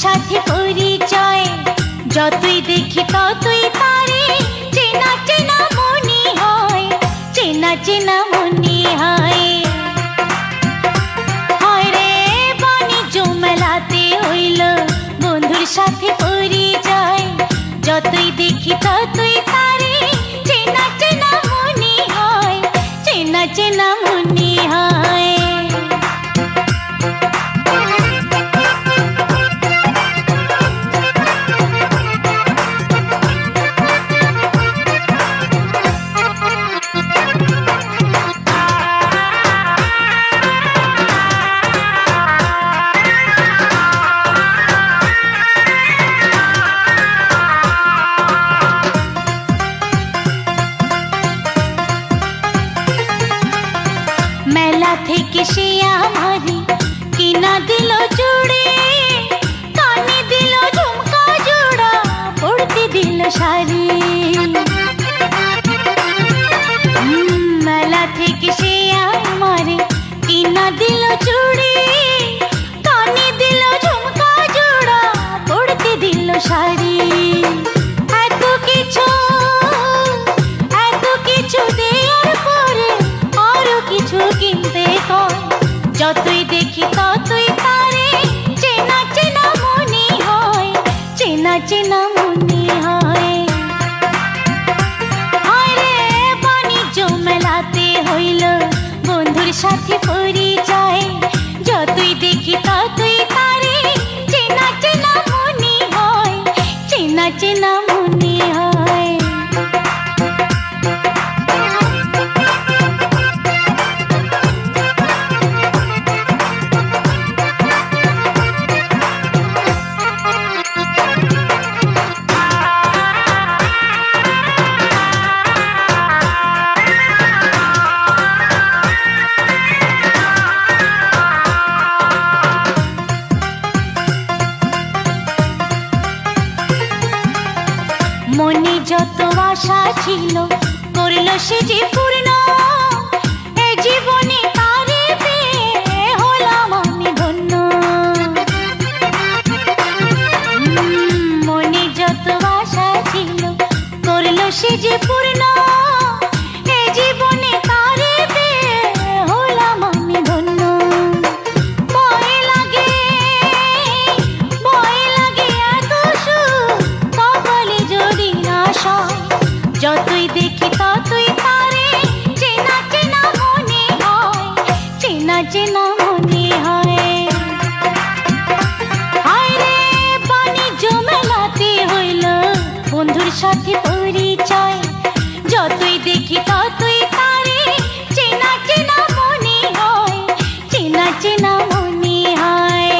সাথে পরিচয়, যতই দেখি ততই তারে চেনা চেনা মনে হয়, চেনা চেনা মনে হয়। হয় রে বাণিজ্য মেলাতে হইল বন্ধুর সাথে পরিচয়, যতই দেখি ততই তারে চেনা চেনা মনে হয়, চেনা চেনা মনে হয়। মেলা থেকে সে আমারে কিনা দিল চুড়ি, কানে দিল ঝুমকা জোড়া, পড়তে দিল শাড়ি। মেলা থেকে সে আমারে কিনা দিল চুড়ি, কানে দিল ঝুমকা জোড়া, পড়তে দিল শাড়ি। এত কিছু দেওয়ার পরে আরো কিছু কিনতে কয়, যতই দেখি ততই তারে চেনা চেনা মনে হয়, চেনা চেনা মনে হয়। আরে বাণিজ্য মেলাতে হইল বন্ধুর সাথে পরিচয়, যতই দেখি ততই তারে চেনা চেনা মনে হয়, চেনা চেনা মনে হয়। মনে যত আশা ছিল করল সে যে পূর্ণ, এ জীবনে তারে পেয়ে হলাম আমি ধন্য। মনে যত আশা ছিল করল সে যে পূর্ণ, এ জীবনে তারে পেয়ে হলাম আমি ধন্য। ভয় লাগে এত সুখ কপালে যদি না সয়, যতই দেখি ততই তারে চেনা চেনা মনে হয়, চেনা চেনা মনে হয়। হায় রে বাণিজ্য মেলাতে হইল বন্ধুর সাথে পরিচয়, যতই দেখি ততই তারে চেনা চেনা মনে হয়, চেনা চেনা মনে হয়।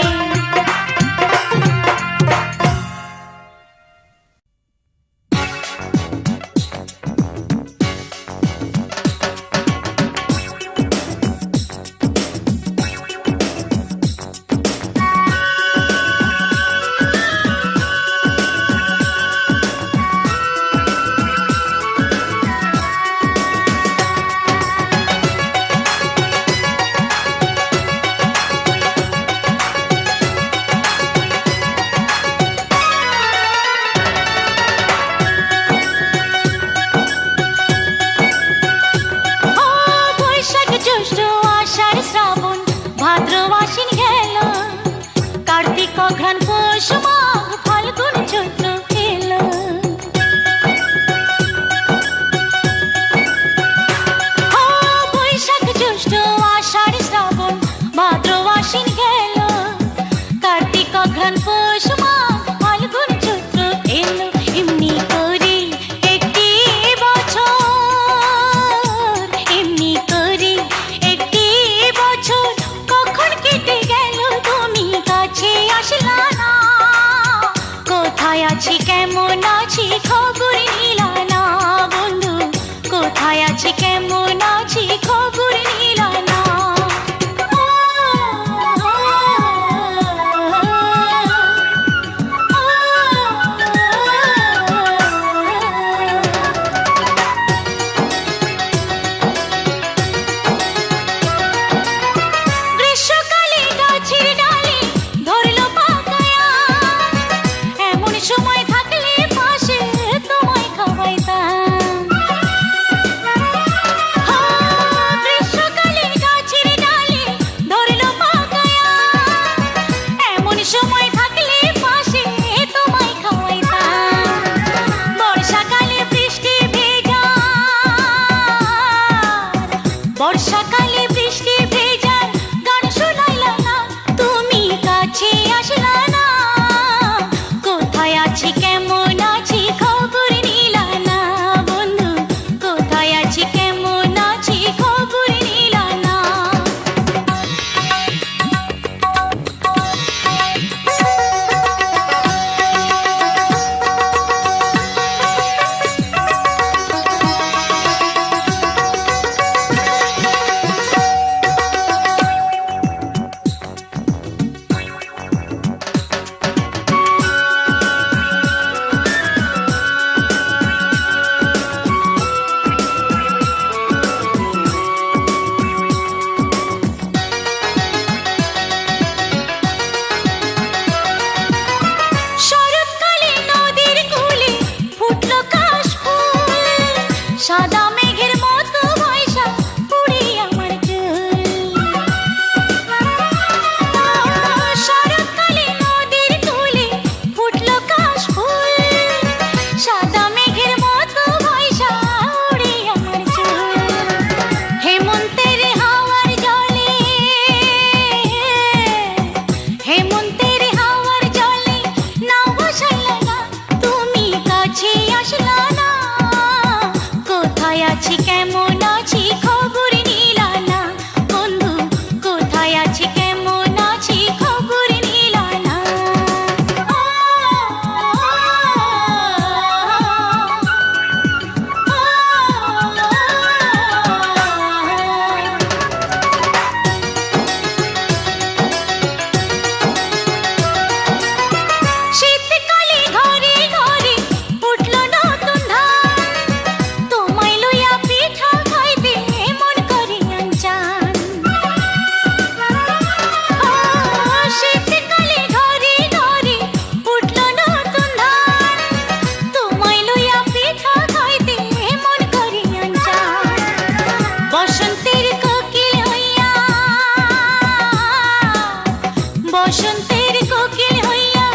বসন্তের কোকিল হইয়া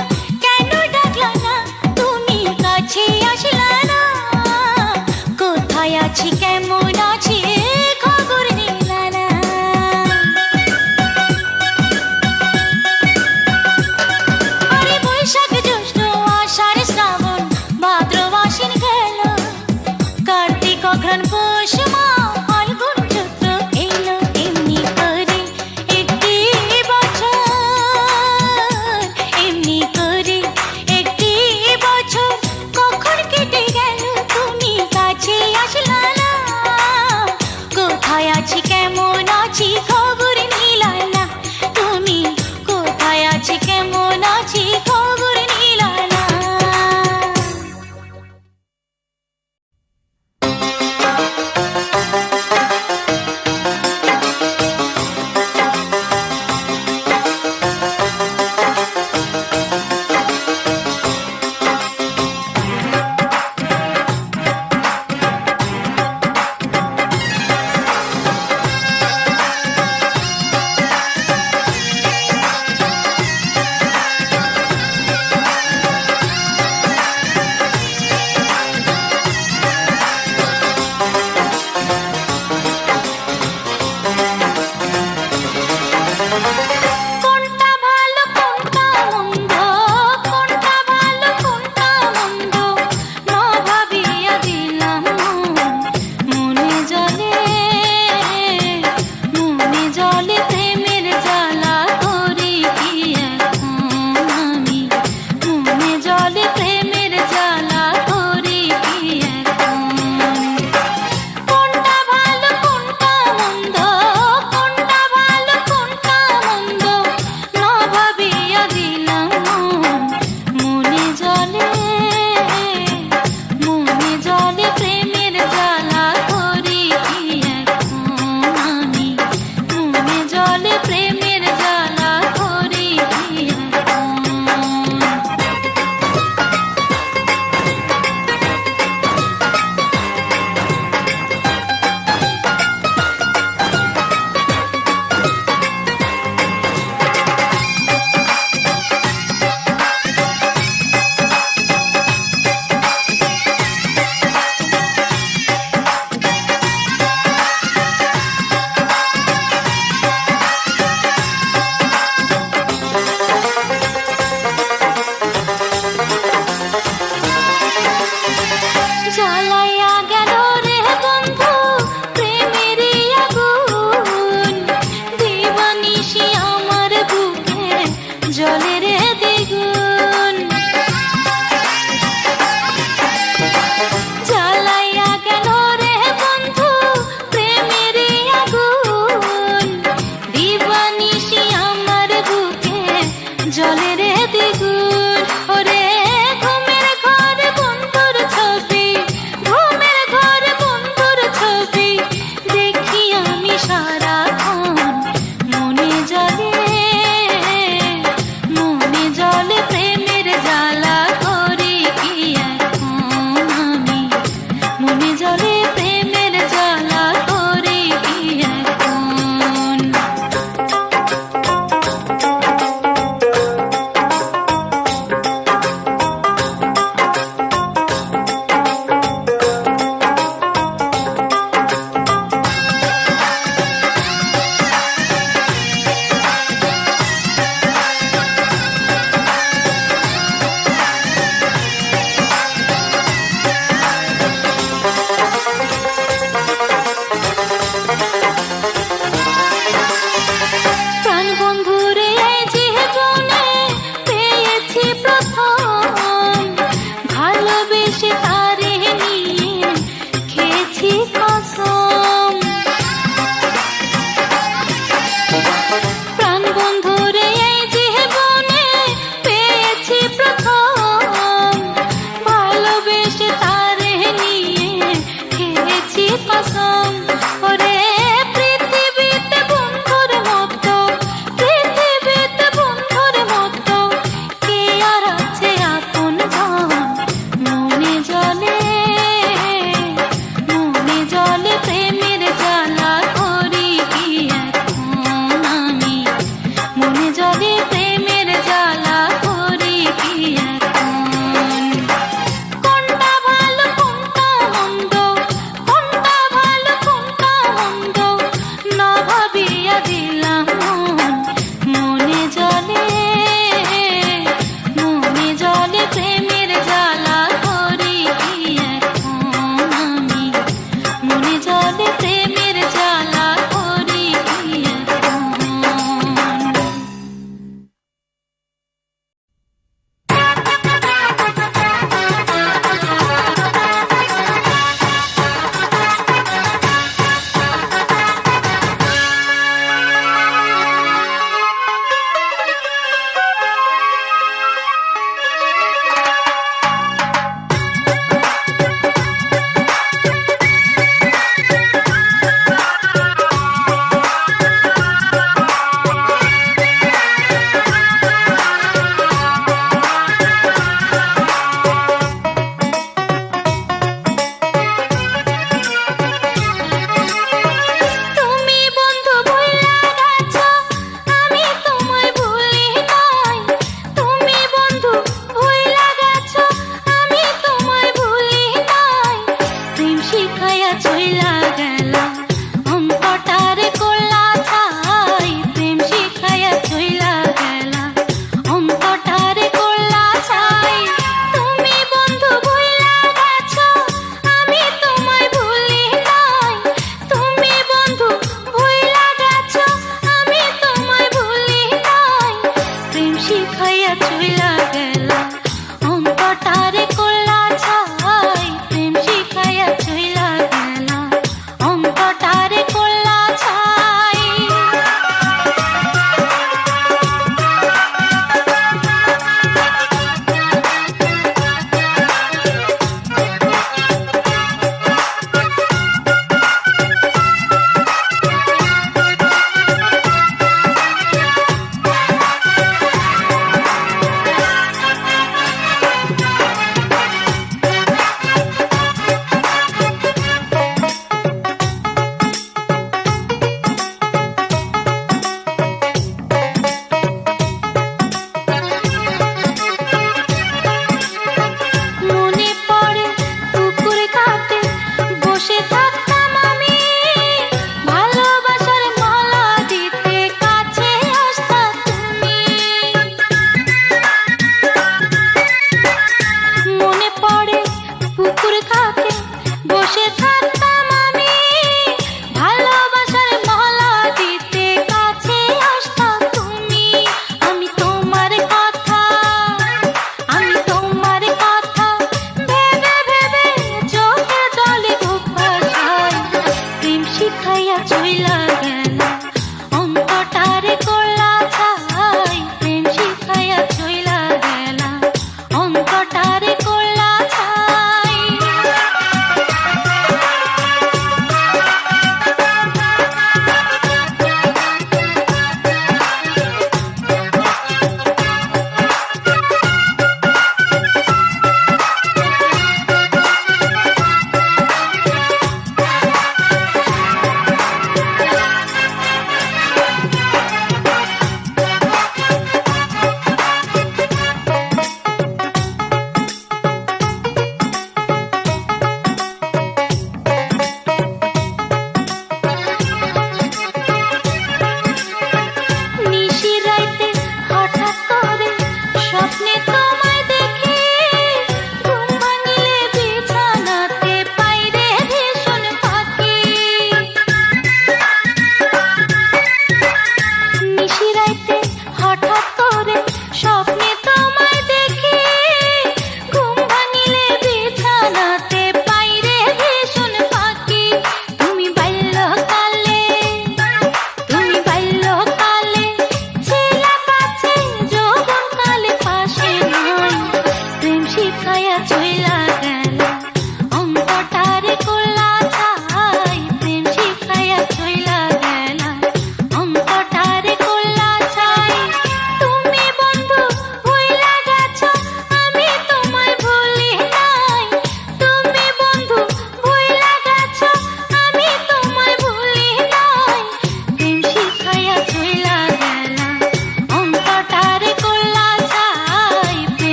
কেন ডাকলা না, তুমি কাছে আসলা না, কোথায় আছি কেমন আছি খবর নিলা না। আরে বৈশাখ জ্যৈষ্ঠ আষাঢ় শ্রাবণ ভাদ্র আশ্বিন গেল, কার্তিক অঘ্রাণ পৌষ মাঘ ফাল্গুন চৈত্র এলো, এমনি করে একটি বছর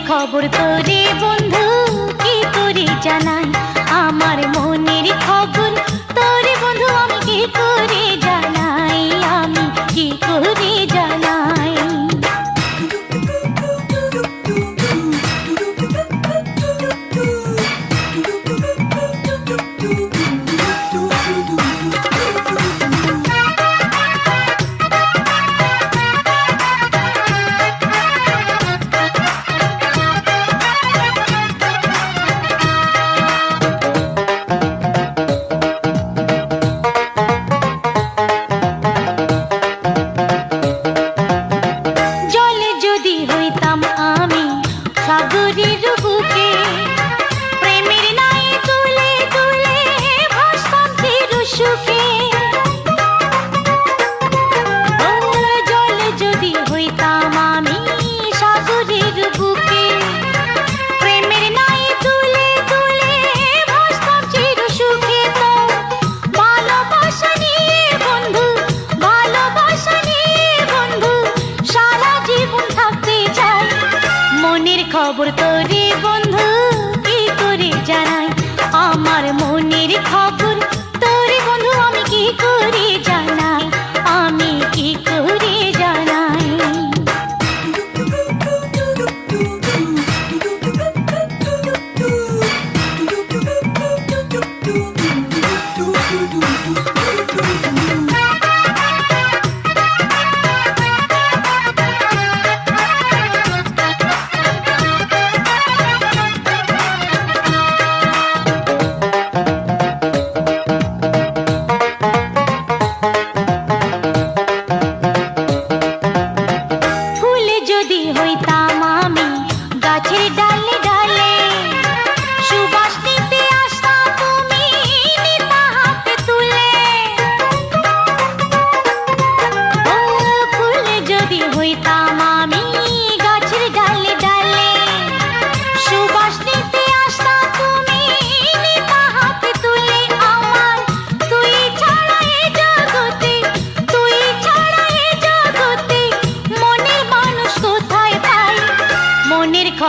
খবর তোরে বন্ধু কি করে জানা।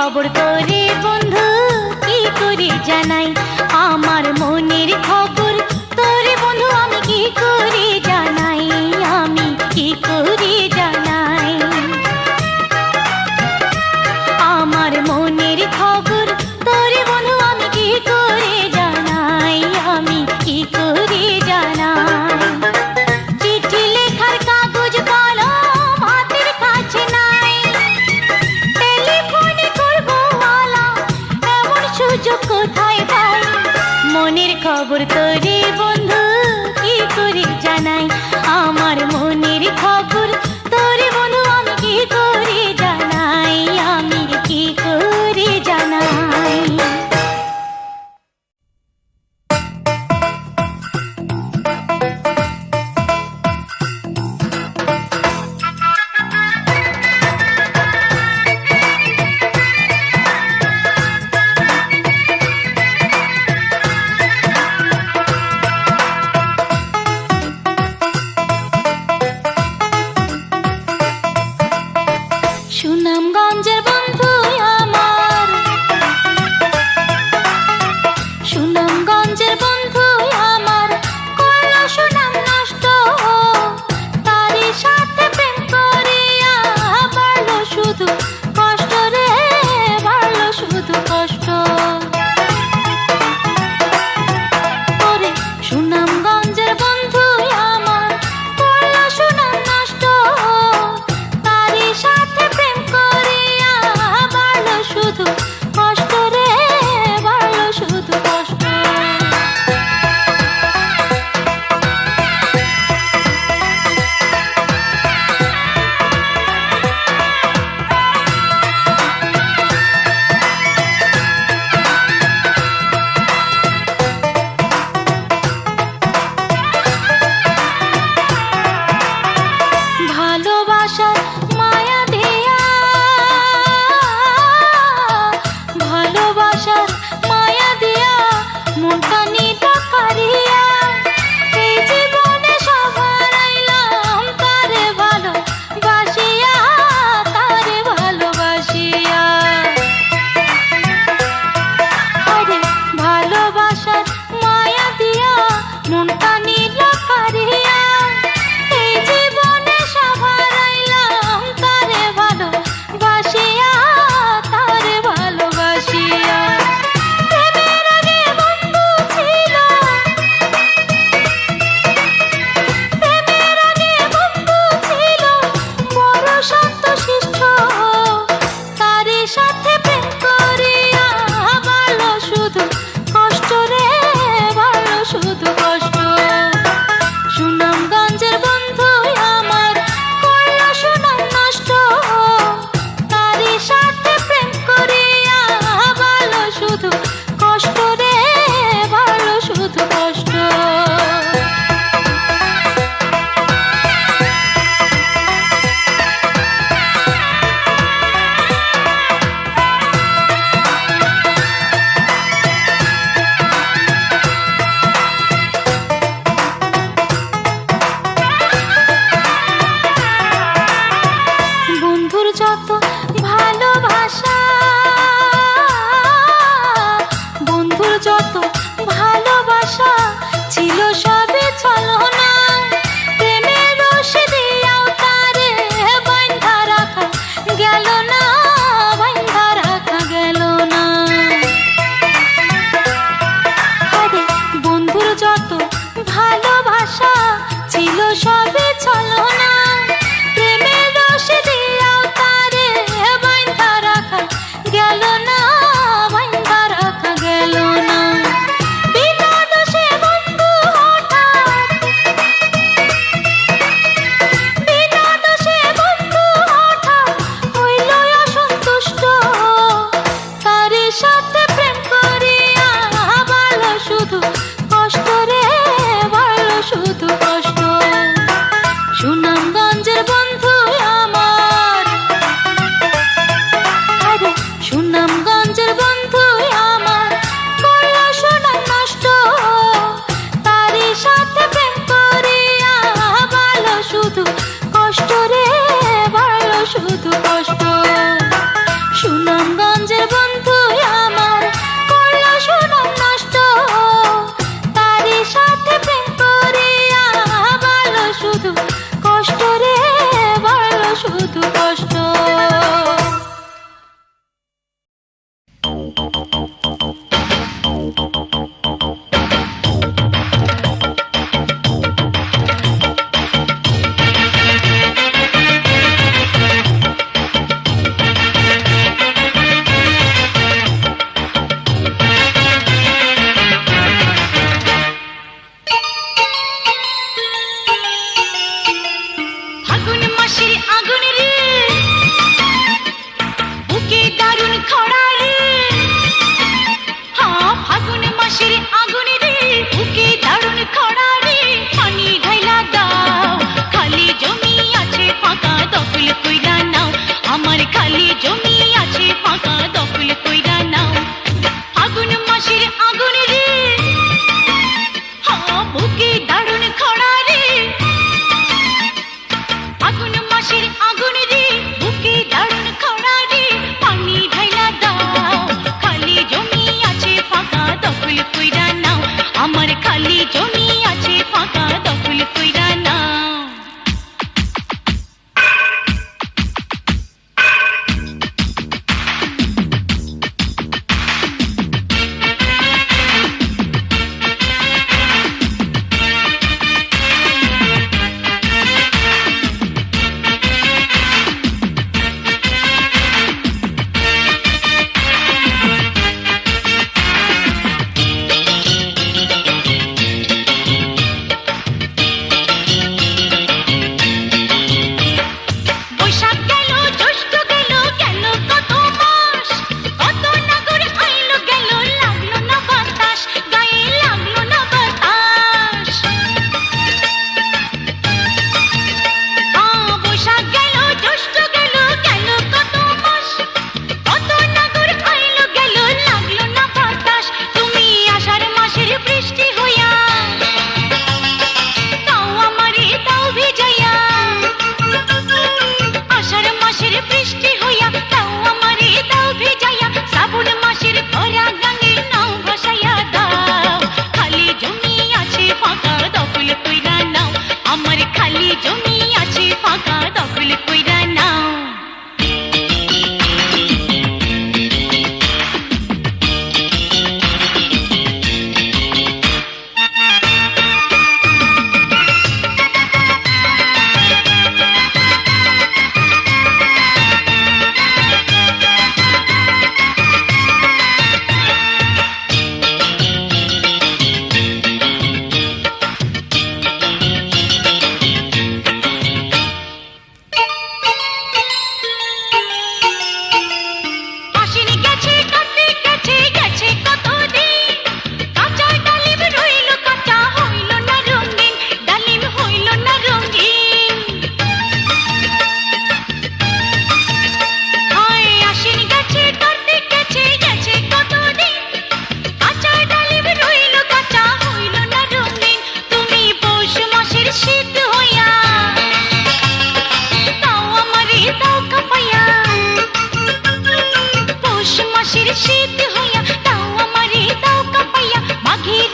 খবর তোরে বন্ধু কি করে জানাই, আমার মনের খবর তোরে বন্ধু আমি কি করে জানাই, আমি কি করে জানাই। আমার মনের খবর তোরে বন্ধু আমি কি করে জানাই, আমি কি করে জানাই। চিঠি লেখার কাগজ কলম হাতের কাছে নাই, টেলিফোনে করবো আলা এমন সুযোগ কোথায় পাই। মনের খবর তোরে বন্ধু কি করে জানাই, আমার মনের খবর তোরে বন্ধু আমি কি করে জানাই, আমি কি করে জানাই।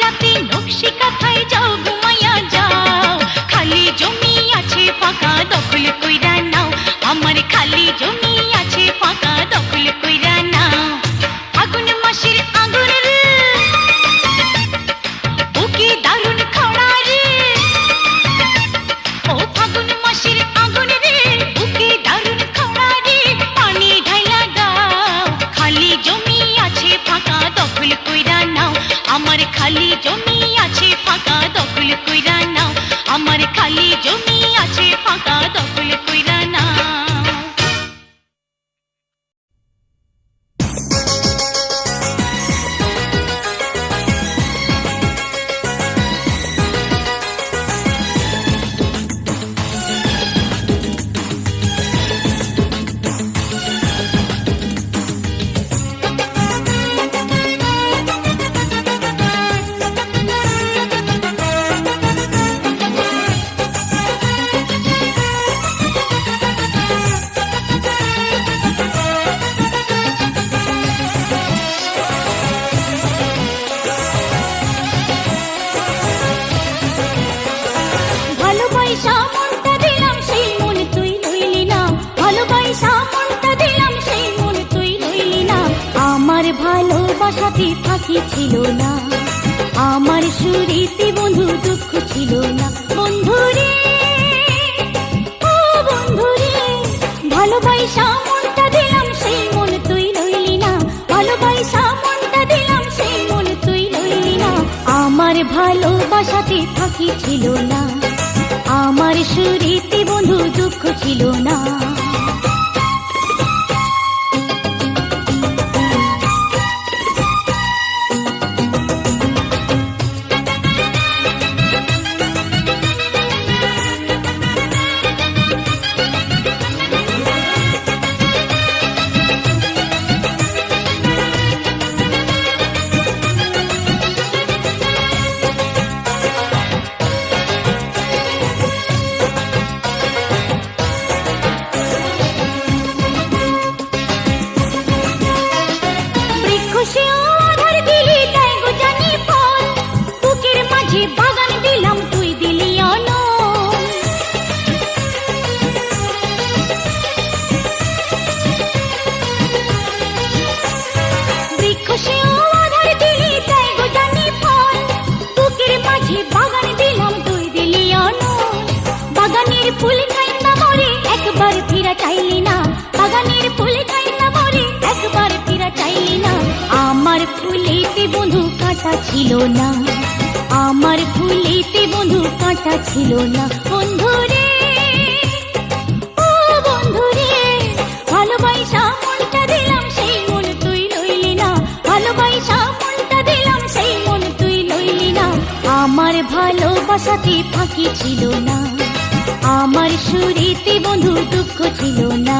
রাতে নকশি কাঁথায় যাও ঘুমাইয়া যাও, খালি জমি আছে ফাঁকা দখল কইরা নাও, আমার খালি জমি আছে ফাঁকা দখল কইরা নাও। ফাগুন মাসের আগুন রে বুকে দারুণ খরা রে, ও ফাগুন মাসের আগুন রে বুকে দারুণ খরা রে, পানি ঢাইলা দাও, খালি জমি আছে ফাঁকা দখল কইরা নাও, আমার খালি জমি আছে ফাঁকা দখল কইরা নাও, আমার খালি জমি আছে ফাঁকা দখল কইরা নাও। ভালোবাসা মনটা দিলাম সেই মন তুই লইলি না, ভালোবাসা মনটা দিলাম সেই মন তুই লইলি না, আমার ভালোবাসাতে ফাঁকি ছিল না, আমার সুরিতে বন্ধু দুঃখ ছিল না, বন্ধুরে ও বন্ধুরে, ভালোবাসা মনটা দিলাম সেই মন তুই লইলি না, ভালোবাসা মনটা দিলাম সেই মন তুই লইলি না, আমার ভালোবাসাতে ফাঁকি ছিল না, আমার সুরিতে বন্ধু দুঃখ ছিল না। ফুল খাইনা মরে একবার ফিরা চাইলি না, বাগানের ফুল খাইনা মরে একবার ফিরা চাইলি না, আমার ফুলেতে বন্ধু কাঁটা ছিল না, আমার ফুলেতে বন্ধু কাঁটা ছিল না, বন্ধুরে ও বন্ধুরে, ভালোবাসা মনটা দিলাম সেই মন তুই লইলি না, ভালোবাসা মনটা দিলাম সেই মন তুই লইলি না, আমার ভালোবাসাতে ফাঁকি ছিল না, আমার সুরিতে বন্ধু দুঃখ ছিল না।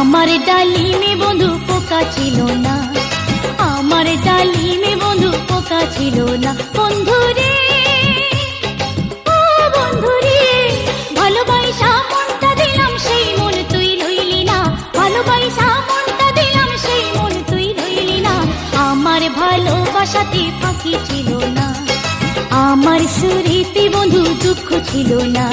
আমার ডালিমে বন্ধু পোকা ছিল না, আমার ডালিমে বন্ধু পোকা ছিল না, বন্ধুরে ও বন্ধুরে, ভালোবাসা মনটা দিলাম সেই মন তুই লইলি না, ভালোবাসা মনটা দিলাম সেই মন তুই লইলি না, আমার ভালোবাসাতে ফাঁকি ছিল না, আমার সুরিতে বন্ধু দুঃখ ছিল না।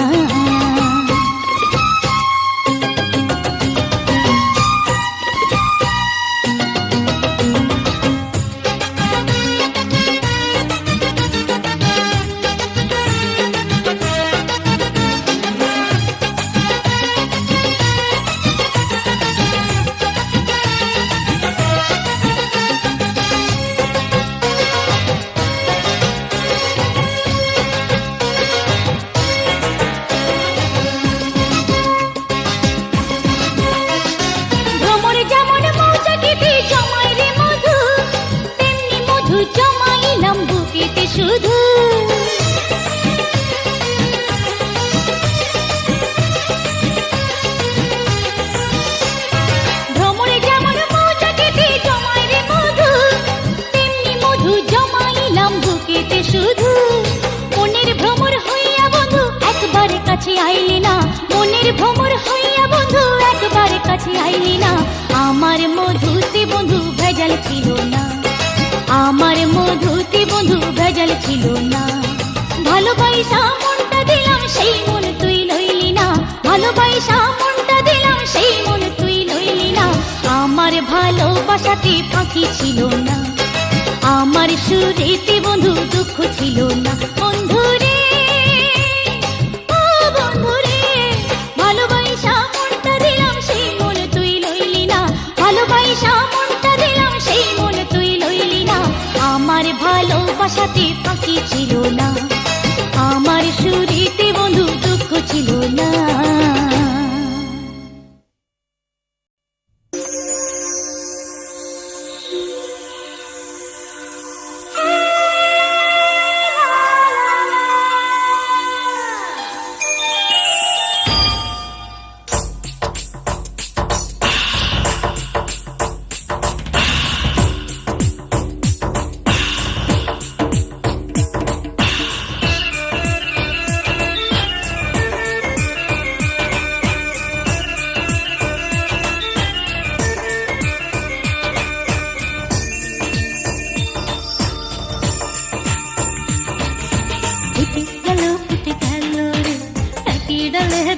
ভ্রমর হইয়া বন্ধু একবারে কাছে আইলি না, আমার মধুতে বন্ধু ভেজাল ছিল না, আমার মধুতে বন্ধু ভেজাল ছিল না। ভালোবাসা মনটা দিলাম সেই মন তুই লইলি না, ভালোবাসা মনটা দিলাম সেই মন তুই লইলি না। আমার ভালোবাসাতে ফাঁকি ছিল না, আমার সুরেতে বন্ধু দুঃখ ছিল না। বন্ধুরে ও বন্ধুরে, ভালোবাসা মনটা দিলাম সেই মন তুই লইলি না, ভালোবাসা মনটা দিলাম সেই মন তুই লইলি না। আমার ভালোবাসাতে ফাঁকি ছিল না, আমার সুরেতে বন্ধু দুঃখ ছিল না।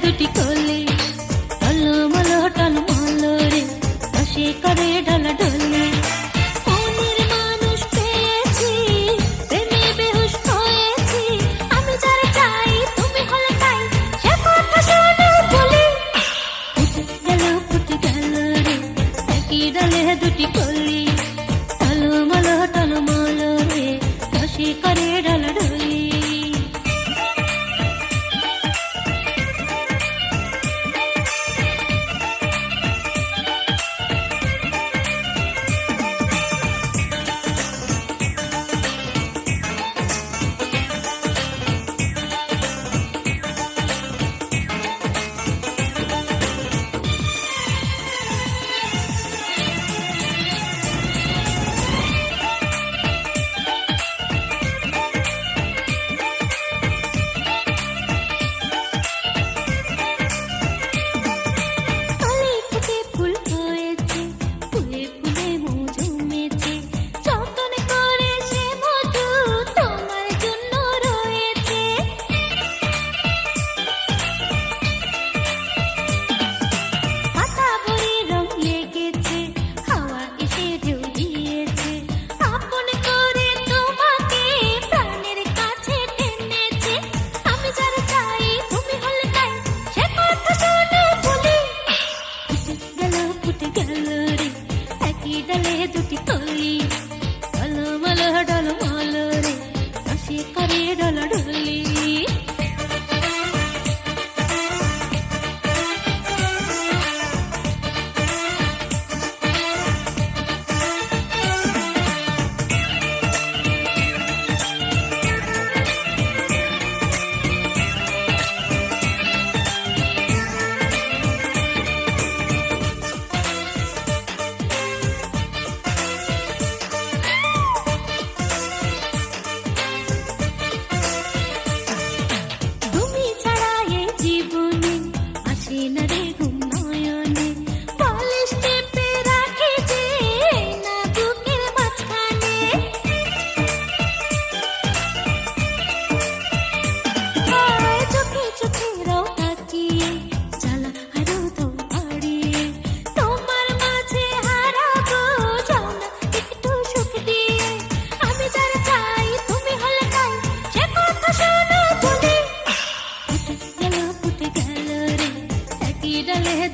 দুটি কলি টলমল টলমল রে, বসে করে ঢলা ঢলে। মনের মানুষ পেয়েছি, প্রেমে বেহুশ হয়েছি, আমি যারা চাই তুমি হলে তাই, সে কথা শুনে বলি। ফুটে গেল রে একই ডালে দুটি কলি টলমল টলমল রে, বসে করে ঢলা ঢলে।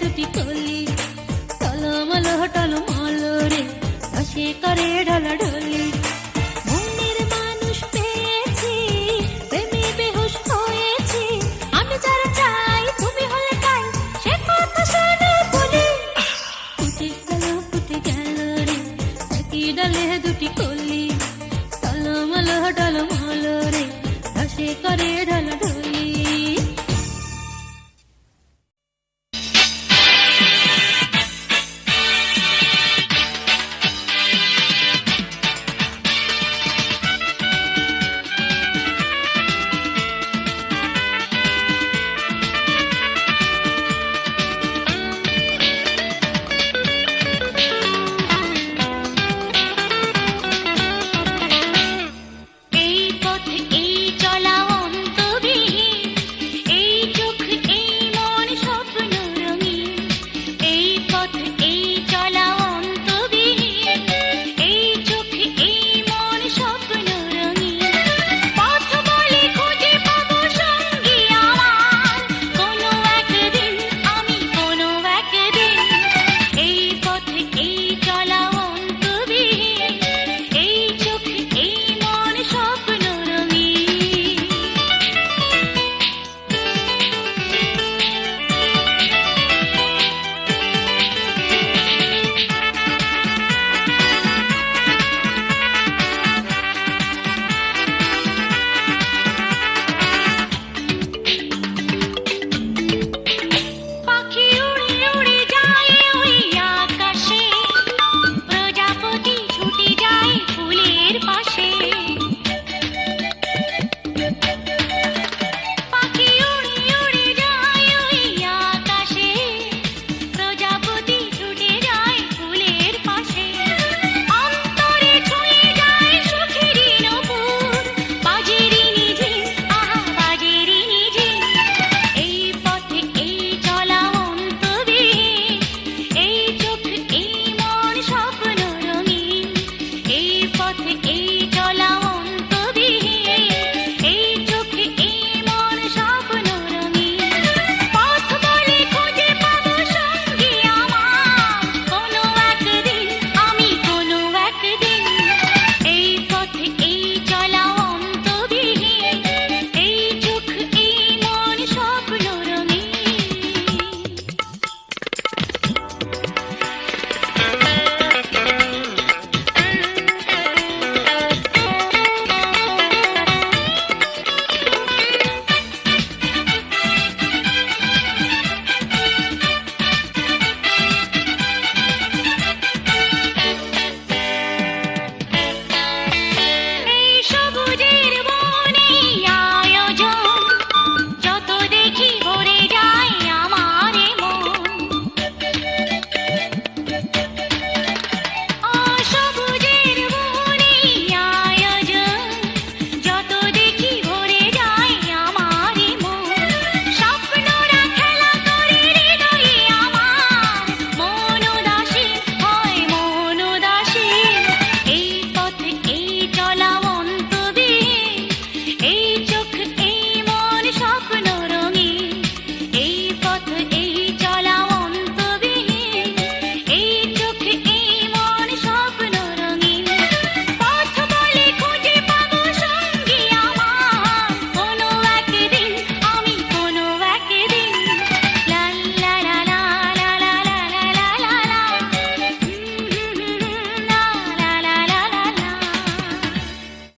দুটি কলি টলমল টলমল রে, বসে করে ঢলা ঢলা।